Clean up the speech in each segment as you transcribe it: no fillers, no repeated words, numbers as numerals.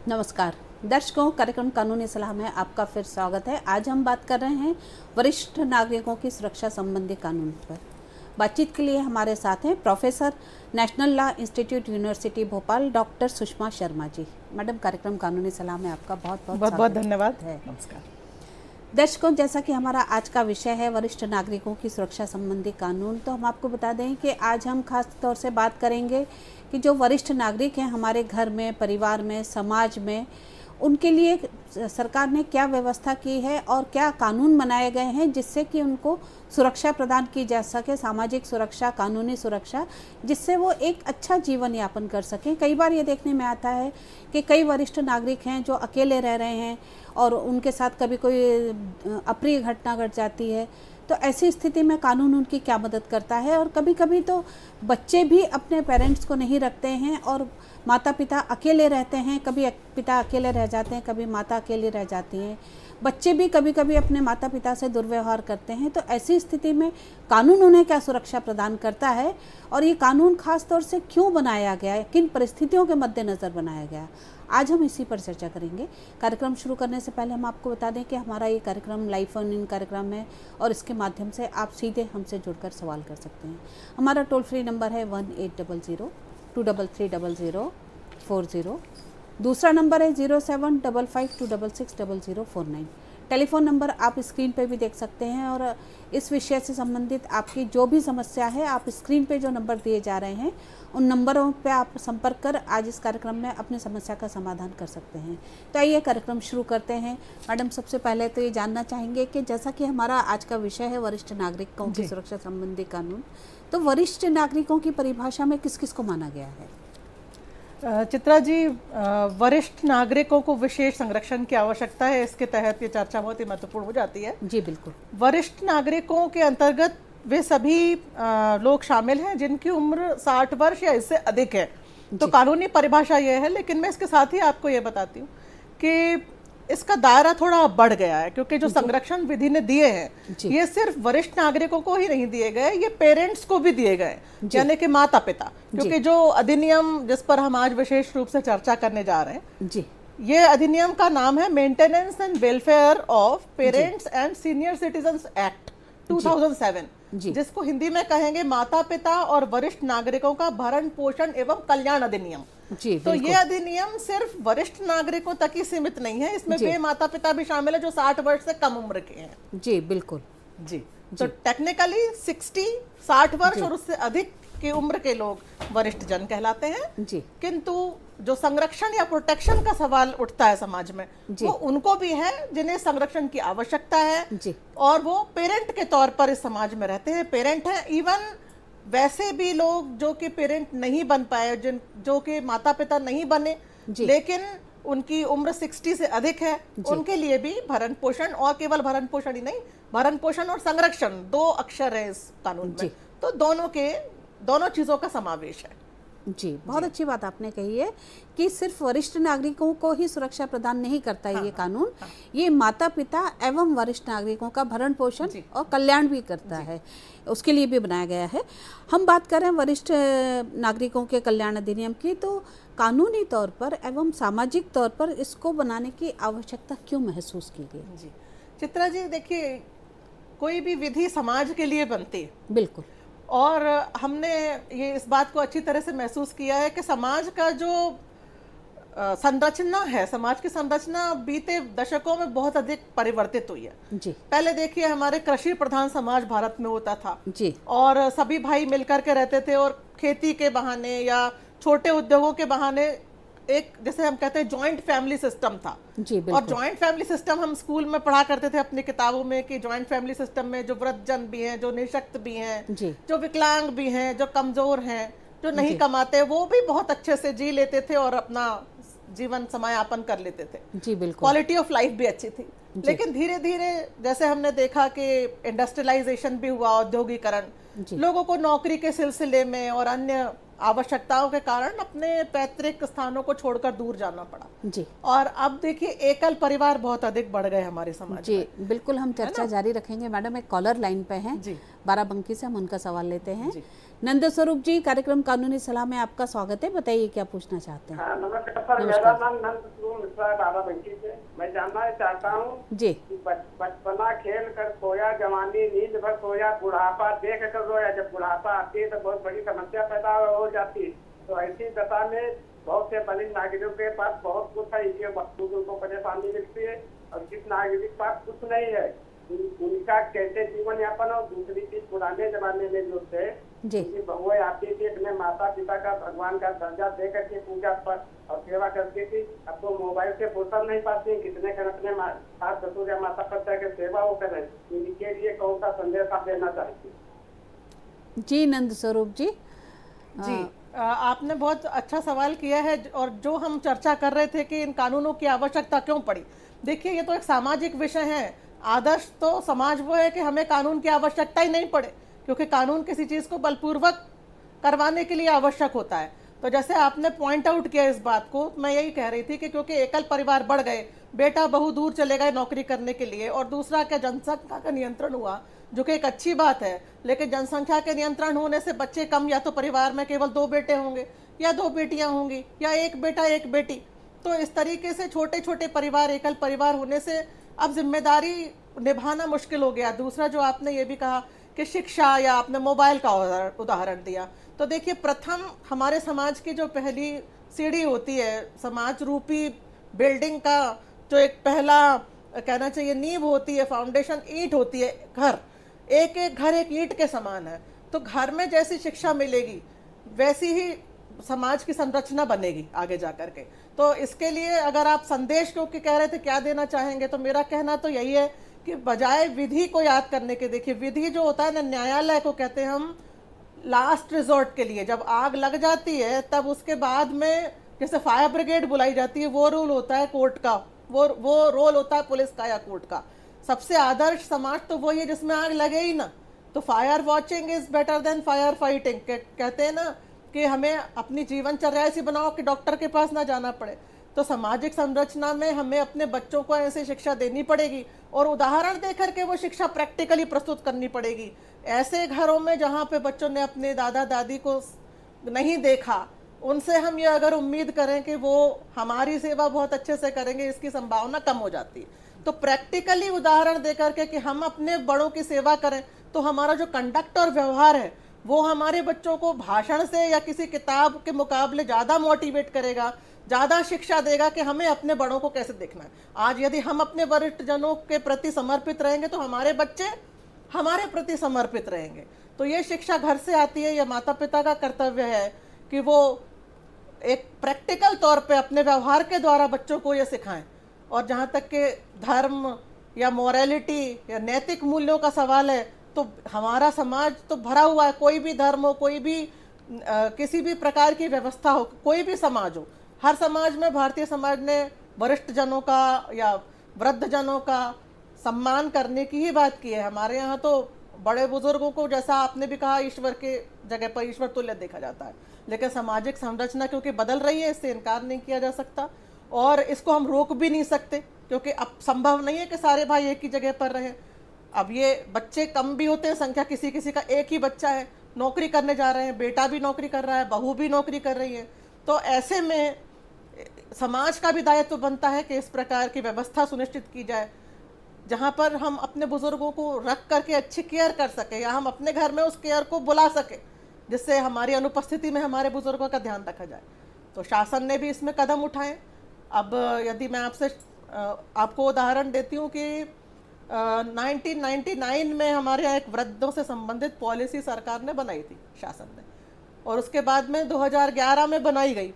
नमस्कार दर्शकों, कार्यक्रम कानूनी सलाह में आपका फिर स्वागत है। आज हम बात कर रहे हैं वरिष्ठ नागरिकों की सुरक्षा संबंधी कानून पर। बातचीत के लिए हमारे साथ हैं professor, national law institute, university Bhopal, doctor Sushma Sharma ji. Madam, कार्यक्रम कानूनी सलाह में आपका बहुत बहुत धन्यवाद है। नमस्कार दर्शकों, जैसा कि हमारा आज का विषय है वरिष्ठ नागरिकों की सुरक्षा संबंधी कानून, तो हम आपको बता दें कि आज हम खास तौर से बात करेंगे कि जो वरिष्ठ नागरिक हैं हमारे घर में, परिवार में, समाज में, उनके लिए सरकार ने क्या व्यवस्था की है और क्या कानून बनाए गए हैं जिससे कि उनको सुरक्षा प्रदान की जा सके, सामाजिक सुरक्षा, कानूनी सुरक्षा, जिससे वो एक अच्छा जीवन यापन कर सकें। कई बार ये देखने में आता है कि कई वरिष्ठ नागरिक हैं जो अकेले रह रहे हैं और उनके साथ कभी कोई अप्रिय घटना घट जाती है, तो ऐसी स्थिति में कानून उनकी क्या मदद करता है। और कभी कभी तो बच्चे भी अपने पेरेंट्स को नहीं रखते हैं और माता पिता अकेले रहते हैं, कभी पिता अकेले रह जाते हैं, कभी माता अकेली रह जाती हैं, बच्चे भी कभी कभी अपने माता पिता से दुर्व्यवहार करते हैं। तो ऐसी स्थिति में कानून उन्हें क्या सुरक्षा प्रदान करता है और ये कानून खास तौर से क्यों बनाया गया है, किन परिस्थितियों के मद्देनज़र बनाया गया है, आज हम इसी पर चर्चा करेंगे। कार्यक्रम शुरू करने से पहले हम आपको बता दें कि हमारा ये कार्यक्रम लाइव फोन इन कार्यक्रम है और इसके माध्यम से आप सीधे हमसे जुड़कर सवाल कर सकते हैं। हमारा टोल फ्री नंबर है 1800-233-0040। दूसरा नंबर है 0755266049। टेलीफोन नंबर आप स्क्रीन पे भी देख सकते हैं और इस विषय से संबंधित आपकी जो भी समस्या है, आप स्क्रीन पे जो नंबर दिए जा रहे हैं उन नंबरों पे आप संपर्क कर आज इस कार्यक्रम में अपनी समस्या का समाधान कर सकते हैं। तो आइए कार्यक्रम शुरू करते हैं। मैडम, सबसे पहले तो ये जानना चाहेंगे कि जैसा कि हमारा आज का विषय है वरिष्ठ नागरिकों की सुरक्षा संबंधी कानून, तो वरिष्ठ नागरिकों की परिभाषा में किस किस को माना गया है? चित्रा जी, वरिष्ठ नागरिकों को विशेष संरक्षण की आवश्यकता है, इसके तहत ये चर्चा बहुत ही महत्वपूर्ण हो जाती है। जी बिल्कुल। वरिष्ठ नागरिकों के अंतर्गत वे सभी लोग शामिल हैं जिनकी उम्र 60 वर्ष या इससे अधिक है। तो कानूनी परिभाषा ये है, लेकिन मैं इसके साथ ही आपको ये बताती हूँ कि इसका दायरा थोड़ा बढ़ गया है, क्योंकि जो संरक्षण विधि ने दिए हैं ये सिर्फ वरिष्ठ नागरिकों को ही नहीं दिए गए, ये पेरेंट्स को भी दिए गए, यानी कि माता पिता। क्योंकि जो अधिनियम जिस पर हम आज विशेष रूप से चर्चा करने जा रहे हैं जी, ये अधिनियम का नाम है maintenance and welfare of parents and senior citizens act 2007, जिसको हिंदी में कहेंगे माता पिता और वरिष्ठ नागरिकों का भरण पोषण एवं कल्याण अधिनियम। जी, तो ये अधिनियम सिर्फ वरिष्ठ नागरिकों तक ही सीमित नहीं है, इसमें वे माता पिता भी शामिल है जो 60 वर्ष से कम उम्र के हैं। जी बिल्कुल। जी, तो टेक्निकली 60 वर्ष और उससे अधिक की उम्र के लोग वरिष्ठ जन कहलाते हैं। जी, किंतु जो संरक्षण या प्रोटेक्शन का सवाल उठता है समाज में, वो उनको भी है जिन्हें संरक्षण की आवश्यकता है जी, और वो पेरेंट के तौर पर इस समाज में रहते हैं, पेरेंट हैं। इवन वैसे भी लोग जो कि पेरेंट नहीं बन पाए, जो कि माता पिता नहीं बने, लेकिन उनकी उम्र 60 से अधिक है, उनके लिए भी भरण पोषण, और केवल भरण पोषण ही नहीं, भरण पोषण और संरक्षण 2 अक्षर है इस कानून में, तो दोनों चीजों का समावेश है। जी, बहुत अच्छी बात आपने कही है कि सिर्फ वरिष्ठ नागरिकों को ही सुरक्षा प्रदान नहीं करता है ये कानून, ये माता पिता एवं वरिष्ठ नागरिकों का भरण पोषण और कल्याण भी करता है, उसके लिए भी बनाया गया है। हम बात कर रहे हैं वरिष्ठ नागरिकों के कल्याण अधिनियम की, तो कानूनी तौर पर एवं सामाजिक तौर पर इसको बनाने की आवश्यकता क्यों महसूस की गई? जी चित्रा जी, देखिए, कोई भी विधि समाज के लिए बनती है, बिल्कुल, और हमने ये इस बात को अच्छी तरह से महसूस किया है कि समाज का जो संरचना है, समाज की संरचना बीते दशकों में बहुत अधिक परिवर्तित हुई है। जी, पहले देखिए हमारे कृषि प्रधान समाज भारत में होता था जी, और सभी भाई मिलकर के रहते थे और खेती के बहाने या छोटे उद्योगों के बहाने एक, जैसे हम कहते हैं, जॉइंट फैमिली सिस्टम था। जी, और जॉइंट फैमिली सिस्टम हम स्कूल में पढ़ा करते थे अपनी किताबों में कि जॉइंट फैमिली सिस्टम में जो वृद्धजन भी हैं, जो निःशक्त भी हैं, जो विकलांग भी हैं, जो कमजोर हैं, जो नहीं कमाते, वो भी बहुत अच्छे से जी लेते थे और अपना जीवन समायापन कर लेते थे। जी बिल्कुल, क्वालिटी ऑफ लाइफ भी अच्छी थी। लेकिन धीरे धीरे जैसे हमने देखा कि इंडस्ट्रियलाइजेशन भी हुआ, औद्योगिकरण, लोगों को नौकरी के सिलसिले में और अन्य आवश्यकताओं के कारण अपने पैतृक स्थानों को छोड़कर दूर जाना पड़ा जी। और अब देखिए एकल परिवार बहुत अधिक बढ़ गए हमारे समाज जी में। बिल्कुल, हम चर्चा जारी रखेंगे। मैडम, एक कॉलर लाइन पे हैं, बाराबंकी से, हम उनका सवाल लेते हैं। नंद स्वरूप जी, कार्यक्रम कानूनी सलाह में आपका स्वागत है, बताइए क्या पूछना चाहते हैं। नमस्कार सर, मेरा नाम नंद स्वरूप मिश्रा है, बाराबंकी से। मैं जानना चाहता हूँ जी, बचपना खेल कर खोया, जवानी नींद भर सोया, बुढ़ापा देख कर रोया। जब बुढ़ापा आती है तो बहुत बड़ी समस्या पैदा हो जाती है। तो ऐसी दशा में बहुत से वरिष्ठ नागरिकों के पास बहुत कुछ है, इसलिए उनको परेशानी मिलती है। और जिस नागरिक के पास कुछ नहीं है, उनका कैसे जीवन यापन। और दूसरी चीज, पुराने जमाने में जो थे, बहुएं आती थी, अपने माता पिता का भगवान का दर्जा दे करके पूजा पर और सेवा करती थी। अब तो मोबाइल से फुर्सत नहीं पाती, कितने कर अपने सास ससुर या माता पिता की सेवा वो करें। इनके लिए कौन सा संदेश आप देना चाहती? जी नंद स्वरूप जी, आपने बहुत अच्छा सवाल किया है। और जो हम चर्चा कर रहे थे कि इन कानूनों की आवश्यकता क्यों पड़ी, देखिए ये तो एक सामाजिक विषय है। आदर्श तो समाज वो है कि हमें कानून की आवश्यकता ही नहीं पड़े, क्योंकि कानून किसी चीज़ को बलपूर्वक करवाने के लिए आवश्यक होता है। तो जैसे आपने पॉइंट आउट किया इस बात को, मैं यही कह रही थी कि क्योंकि एकल परिवार बढ़ गए, बेटा बहू दूर चले गए नौकरी करने के लिए, और दूसरा क्या, जनसंख्या का नियंत्रण हुआ, जो कि एक अच्छी बात है। लेकिन जनसंख्या के नियंत्रण होने से बच्चे कम, या तो परिवार में केवल 2 बेटे होंगे या 2 बेटियां होंगी, या 1 बेटा 1 बेटी। तो इस तरीके से छोटे छोटे परिवार, एकल परिवार होने से अब जिम्मेदारी निभाना मुश्किल हो गया। दूसरा जो आपने ये भी कहा कि शिक्षा, या आपने मोबाइल का उदाहरण दिया, तो देखिए प्रथम हमारे समाज की जो पहली सीढ़ी होती है, समाज रूपी बिल्डिंग का जो एक पहला कहना चाहिए नींव होती है, फाउंडेशन ईंट होती है घर। एक एक घर एक ईंट के समान है। तो घर में जैसी शिक्षा मिलेगी वैसी ही समाज की संरचना बनेगी आगे जा करके। तो इसके लिए अगर आप संदेश क्योंकि कह रहे थे क्या देना चाहेंगे, तो मेरा कहना तो यही है कि बजाय विधि को याद करने के, देखिए विधि जो होता है ना, न्यायालय को कहते हैं हम लास्ट रिजॉर्ट के लिए। जब आग लग जाती है तब उसके बाद में जैसे फायर ब्रिगेड बुलाई जाती है, वो रूल होता है कोर्ट का, वो रोल होता है पुलिस का या कोर्ट का। सबसे आदर्श समाज तो वही है जिसमें आग लगे ही ना। तो fire watching is better than fire fighting. कहते हैं ना कि हमें अपनी जीवनचर्या ऐसी बनाओ कि डॉक्टर के पास ना जाना पड़े। तो सामाजिक संरचना में हमें अपने बच्चों को ऐसी शिक्षा देनी पड़ेगी, और उदाहरण देकर के वो शिक्षा प्रैक्टिकली प्रस्तुत करनी पड़ेगी। ऐसे घरों में जहाँ पे बच्चों ने अपने दादा दादी को नहीं देखा, उनसे हम ये अगर उम्मीद करें कि वो हमारी सेवा बहुत अच्छे से करेंगे, इसकी संभावना कम हो जाती है। तो प्रैक्टिकली उदाहरण देकर के कि हम अपने बड़ों की सेवा करें, तो हमारा जो कंडक्ट और व्यवहार है वो हमारे बच्चों को भाषण से या किसी किताब के मुकाबले ज़्यादा मोटिवेट करेगा, ज़्यादा शिक्षा देगा कि हमें अपने बड़ों को कैसे देखना है। आज यदि हम अपने वरिष्ठ जनों के प्रति समर्पित रहेंगे तो हमारे बच्चे हमारे प्रति समर्पित रहेंगे। तो ये शिक्षा घर से आती है। यह माता पिता का कर्तव्य है कि वो एक प्रैक्टिकल तौर पे अपने व्यवहार के द्वारा बच्चों को ये सिखाएं। और जहाँ तक के धर्म या मोरालिटी या नैतिक मूल्यों का सवाल है, तो हमारा समाज तो भरा हुआ है। कोई भी धर्म हो, कोई भी किसी भी प्रकार की व्यवस्था हो, कोई भी समाज हो, हर समाज में भारतीय समाज ने वरिष्ठ जनों का या वृद्ध जनों का सम्मान करने की ही बात की है। हमारे यहाँ तो बड़े बुजुर्गों को, जैसा आपने भी कहा, ईश्वर के जगह पर ईश्वर तुल्य देखा जाता है। लेकिन सामाजिक संरचना क्योंकि बदल रही है, इससे इनकार नहीं किया जा सकता, और इसको हम रोक भी नहीं सकते, क्योंकि अब संभव नहीं है कि सारे भाई एक ही जगह पर रहें। अब ये बच्चे कम भी होते हैं, संख्या किसी किसी का एक ही बच्चा है, नौकरी करने जा रहे हैं, बेटा भी नौकरी कर रहा है, बहू भी नौकरी कर रही है। तो ऐसे में समाज का भी दायित्व बनता है कि इस प्रकार की व्यवस्था सुनिश्चित की जाए, जहाँ पर हम अपने बुजुर्गों को रख करके अच्छी केयर कर सके, या हम अपने घर में उस केयर को बुला सके, जिससे हमारी अनुपस्थिति में हमारे बुजुर्गों का ध्यान रखा जाए। तो शासन ने भी इसमें कदम उठाए। अब यदि मैं आपको उदाहरण देती हूँ कि 1999 में हमारे यहाँ एक वृद्धों से संबंधित पॉलिसी सरकार ने बनाई थी, शासन ने, और उसके बाद में 2011 में बनाई गई।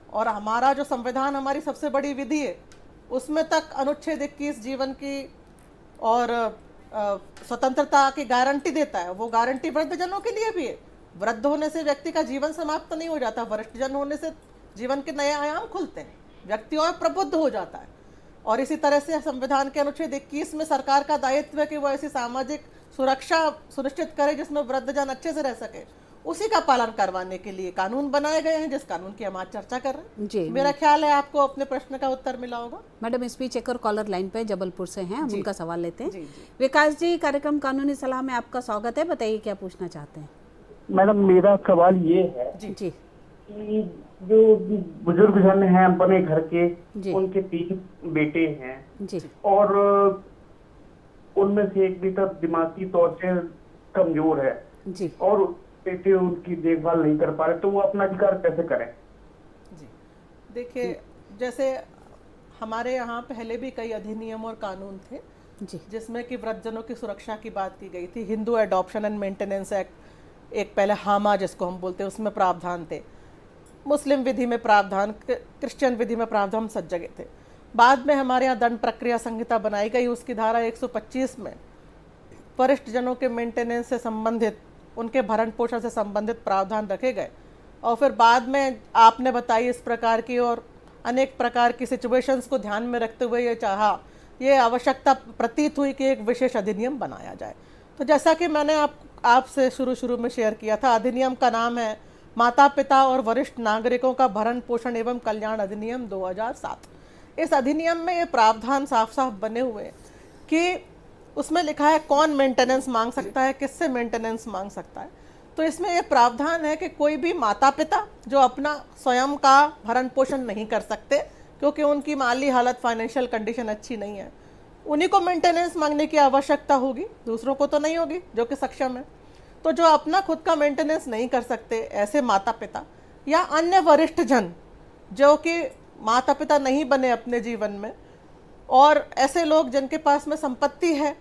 और हमारा जो संविधान, हमारी सबसे बड़ी विधि है, उसमें तक अनुच्छेद 21 जीवन की और स्वतंत्रता की गारंटी देता है। वो गारंटी वृद्धजनों के लिए भी है। वृद्ध होने से व्यक्ति का जीवन समाप्त नहीं हो जाता, वरिष्ठ जन होने से जीवन के नए आयाम खुलते हैं, व्यक्ति और प्रबुद्ध हो जाता है। और इसी तरह से संविधान के अनुच्छेद 21 में सरकार का दायित्व है कि वो ऐसी सामाजिक सुरक्षा सुनिश्चित करे जिसमें वृद्धजन अच्छे से रह सके। उसी का पालन करवाने के लिए कानून बनाए गए हैं, जिस कानून की हम आज चर्चा कर रहे हैं। जी, मेरा ख्याल है आपको अपने प्रश्न का उत्तर मिला होगा। मैडम इस बीच एक और कॉलर लाइन पे जबलपुर से हैं, हम उनका सवाल लेते हैं। जी। विकास जी, कार्यक्रम कानूनी सलाह में आपका स्वागत है, बताइए क्या पूछना चाहते हैं। मैडम मेरा सवाल ये है जी कि जो बुजुर्ग जन हैं अपने घर के, जी। उनके 3 बेटे हैं जी और उनमें से एक बेटा दिमागी तौर से कमजोर है जी और बेटे उनकी देखभाल नहीं कर पा रहे, तो वो अपना अधिकार कैसे करें? जी, देखिए, जैसे हमारे यहाँ पहले भी कई अधिनियम और कानून थे जी जिसमें कि वृद्धजनों की सुरक्षा की बात की गई थी। Hindu adoption and maintenance act, एक पहले हामा जिसको हम बोलते हैं, उसमें प्रावधान थे। मुस्लिम विधि में प्रावधान, क्रिश्चियन विधि में प्रावधान सब जगह थे। बाद में हमारे यहाँ दंड प्रक्रिया संहिता बनाई गई, उसकी धारा 125 में वरिष्ठ जनों के मेंटेनेंस से संबंधित, उनके भरण पोषण से संबंधित प्रावधान रखे गए। और फिर बाद में आपने बताई इस प्रकार की और अनेक प्रकार की सिचुएशंस को ध्यान में रखते हुए ये आवश्यकता प्रतीत हुई कि एक विशेष अधिनियम बनाया जाए। तो जैसा कि मैंने आपसे शुरू में शेयर किया था, अधिनियम का नाम है माता पिता और वरिष्ठ नागरिकों का भरण पोषण एवं कल्याण अधिनियम 2007। इस अधिनियम में ये प्रावधान साफ साफ बने हुए हैं कि उसमें लिखा है कौन मेंटेनेंस मांग सकता है, किससे मेंटेनेंस मांग सकता है। तो इसमें यह प्रावधान है कि कोई भी माता पिता जो अपना स्वयं का भरण पोषण नहीं कर सकते क्योंकि उनकी माली हालत, फाइनेंशियल कंडीशन अच्छी नहीं है, उन्हीं को मेंटेनेंस मांगने की आवश्यकता होगी, दूसरों को तो नहीं होगी जो कि सक्षम है। तो जो अपना खुद का मेंटेनेंस नहीं कर सकते, ऐसे माता पिता या अन्य वरिष्ठ जन जो कि माता पिता नहीं बने अपने जीवन में, और ऐसे लोग जिनके पास में संपत्ति है,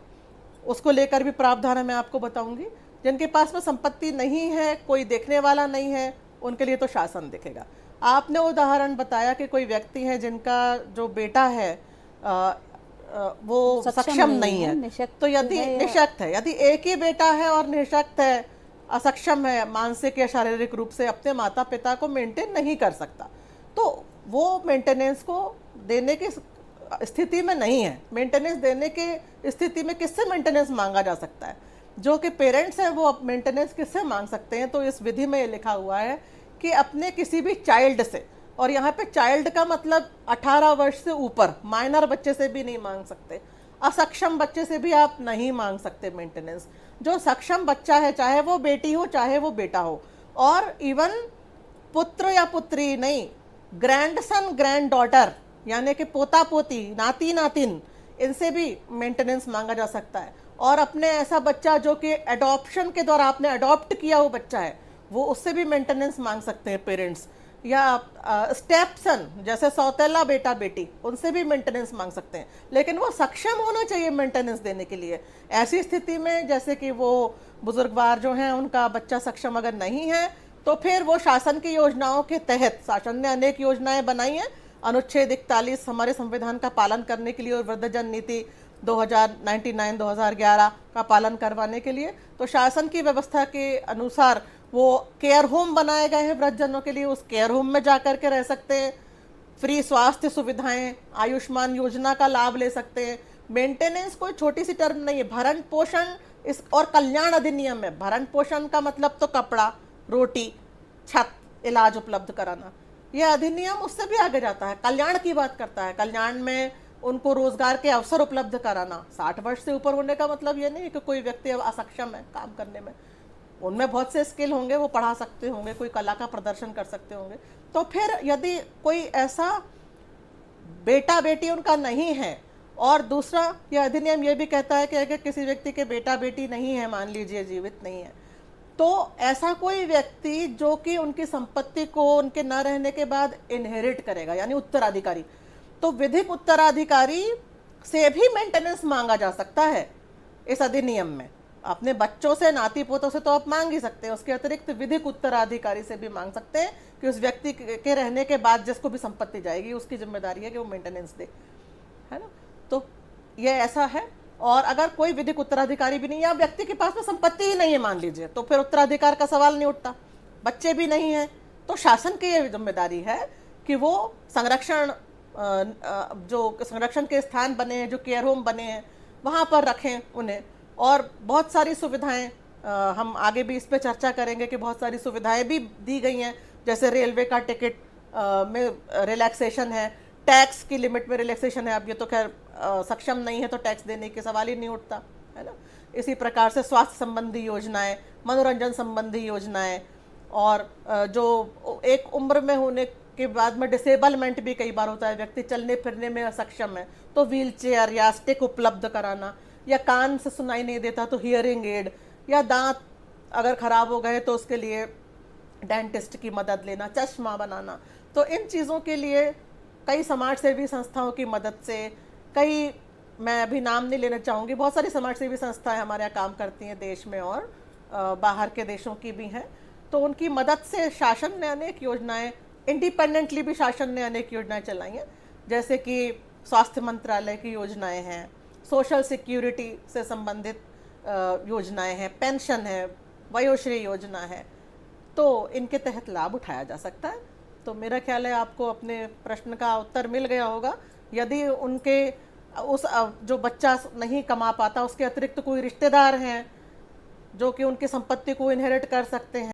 उसको लेकर भी प्रावधान है, मैं आपको बताऊंगी। जिनके पास में संपत्ति नहीं है, कोई देखने वाला नहीं है, उनके लिए तो शासन देखेगा। आपने उदाहरण बताया कि कोई व्यक्ति है जिनका जो बेटा है वो सक्षम नहीं है, तो यदि निशक्त है, यदि एक ही बेटा है और निशक्त है, असक्षम है, मानसिक या शारीरिक रूप से अपने माता पिता को मेंटेन नहीं कर सकता, तो वो मेंटेनेंस को देने की स्थिति में नहीं है। मेंटेनेंस देने की स्थिति में किससे मेंटेनेंस मांगा जा सकता है? जो कि पेरेंट्स हैं वो मेंटेनेंस किससे मांग सकते हैं? तो इस विधि में ये लिखा हुआ है कि अपने किसी भी चाइल्ड से, और यहाँ पे चाइल्ड का मतलब 18 वर्ष से ऊपर, माइनर बच्चे से भी नहीं मांग सकते, असक्षम बच्चे से भी आप नहीं मांग सकते मेंटेनेंस। जो सक्षम बच्चा है, चाहे वो बेटी हो चाहे वो बेटा हो, और इवन पुत्र या पुत्री नहीं, ग्रैंडसन ग्रैंड डॉटर यानी कि पोता पोती, नाती नातिन, इनसे भी मेंटेनेंस मांगा जा सकता है। और अपने ऐसा बच्चा जो कि एडॉप्शन के द्वारा आपने अडॉप्ट किया वो बच्चा है, वो उससे भी मेंटेनेंस मांग सकते हैं पेरेंट्स। या स्टेपसन जैसे सौतेला बेटा बेटी, उनसे भी मेंटेनेंस मांग सकते हैं, लेकिन वो सक्षम होना चाहिए मेंटेनेंस देने के लिए। ऐसी स्थिति में जैसे कि वो बुजुर्गवार जो हैं, उनका बच्चा सक्षम अगर नहीं है, तो फिर वो शासन की योजनाओं के तहत, शासन ने अनेक योजनाएं बनाई हैं अनुच्छेद 41 हमारे संविधान का पालन करने के लिए और वृद्धजन नीति 2011 का पालन करवाने के लिए, तो शासन की व्यवस्था के अनुसार वो केयर होम बनाए गए हैं वृद्धजनों के लिए। उस केयर होम में जाकर के रह सकते हैं, फ्री स्वास्थ्य सुविधाएं, आयुष्मान योजना का लाभ ले सकते हैं। मेंटेनेंस कोई छोटी सी टर्म नहीं है। भरण पोषण इस और कल्याण अधिनियम में भरण पोषण का मतलब तो कपड़ा, रोटी, छत, इलाज उपलब्ध कराना। यह अधिनियम उससे भी आगे जाता है, कल्याण की बात करता है। कल्याण में उनको रोजगार के अवसर उपलब्ध कराना। 60 वर्ष से ऊपर होने का मतलब ये नहीं कि कोई व्यक्ति असक्षम है काम करने में, उनमें बहुत से स्किल होंगे, वो पढ़ा सकते होंगे, कोई कला का प्रदर्शन कर सकते होंगे। तो फिर यदि कोई ऐसा बेटा बेटी उनका नहीं है, और दूसरा यह अधिनियम ये भी कहता है कि अगर किसी व्यक्ति के बेटा बेटी नहीं है, मान लीजिए जीवित नहीं है, तो ऐसा कोई व्यक्ति जो कि उनकी संपत्ति को उनके न रहने के बाद इनहेरिट करेगा, यानी उत्तराधिकारी, तो विधिक उत्तराधिकारी से भी मेंटेनेंस मांगा जा सकता है इस अधिनियम में। अपने बच्चों से, नाती पोतों से तो आप मांग ही सकते हैं, उसके अतिरिक्त विधिक उत्तराधिकारी से भी मांग सकते हैं कि उस व्यक्ति के रहने के बाद जिसको भी संपत्ति जाएगी उसकी जिम्मेदारी है कि वो मेंटेनेंस दे, है ना। तो ये ऐसा है। और अगर कोई विधिक उत्तराधिकारी भी नहीं, या व्यक्ति के पास में संपत्ति ही नहीं है मान लीजिए, तो फिर उत्तराधिकार का सवाल नहीं उठता। बच्चे भी नहीं है तो शासन की ये जिम्मेदारी है कि वो संरक्षण, जो संरक्षण के स्थान बने हैं, जो केयर होम बने हैं, वहाँ पर रखें उन्हें, और बहुत सारी सुविधाएं हम आगे भी इस पे चर्चा करेंगे कि बहुत सारी सुविधाएं भी दी गई हैं, जैसे रेलवे का टिकट में रिलैक्सेशन है, टैक्स की लिमिट में रिलैक्सेशन है। अब ये तो खैर सक्षम नहीं है तो टैक्स देने के सवाल ही नहीं उठता, है ना। इसी प्रकार से स्वास्थ्य संबंधी योजनाएं, मनोरंजन संबंधी योजनाएं, और जो एक उम्र में होने के बाद में डिसेबलमेंट भी कई बार होता है, व्यक्ति चलने फिरने में असक्षम है तो व्हील चेयर या स्टिक उपलब्ध कराना, या कान से सुनाई नहीं देता तो हियरिंग एड, या दांत अगर खराब हो गए तो उसके लिए डेंटिस्ट की मदद लेना, चश्मा बनाना। तो इन चीज़ों के लिए कई समाज सेवी संस्थाओं की मदद से, कई, मैं अभी नाम नहीं लेना चाहूँगी, बहुत सारी समाज सेवी संस्थाएं हमारे यहाँ काम करती हैं देश में, और बाहर के देशों की भी हैं। तो उनकी मदद से शासन ने अनेक योजनाएं, इंडिपेंडेंटली भी शासन ने अनेक योजनाएं चलाई हैं, जैसे कि स्वास्थ्य मंत्रालय की योजनाएं हैं, सोशल सिक्योरिटी से संबंधित योजनाएं हैं, पेंशन है, वयोश्री योजना है। तो इनके तहत लाभ उठाया जा सकता है। तो मेरा ख्याल है आपको अपने प्रश्न का उत्तर मिल गया होगा। यदि उनके उस जो बच्चा नहीं कमा पाता उसके अतिरिक्त कोई रिश्तेदार हैं जो कि उनकी संपत्ति को इनहेरिट कर सकते हैं,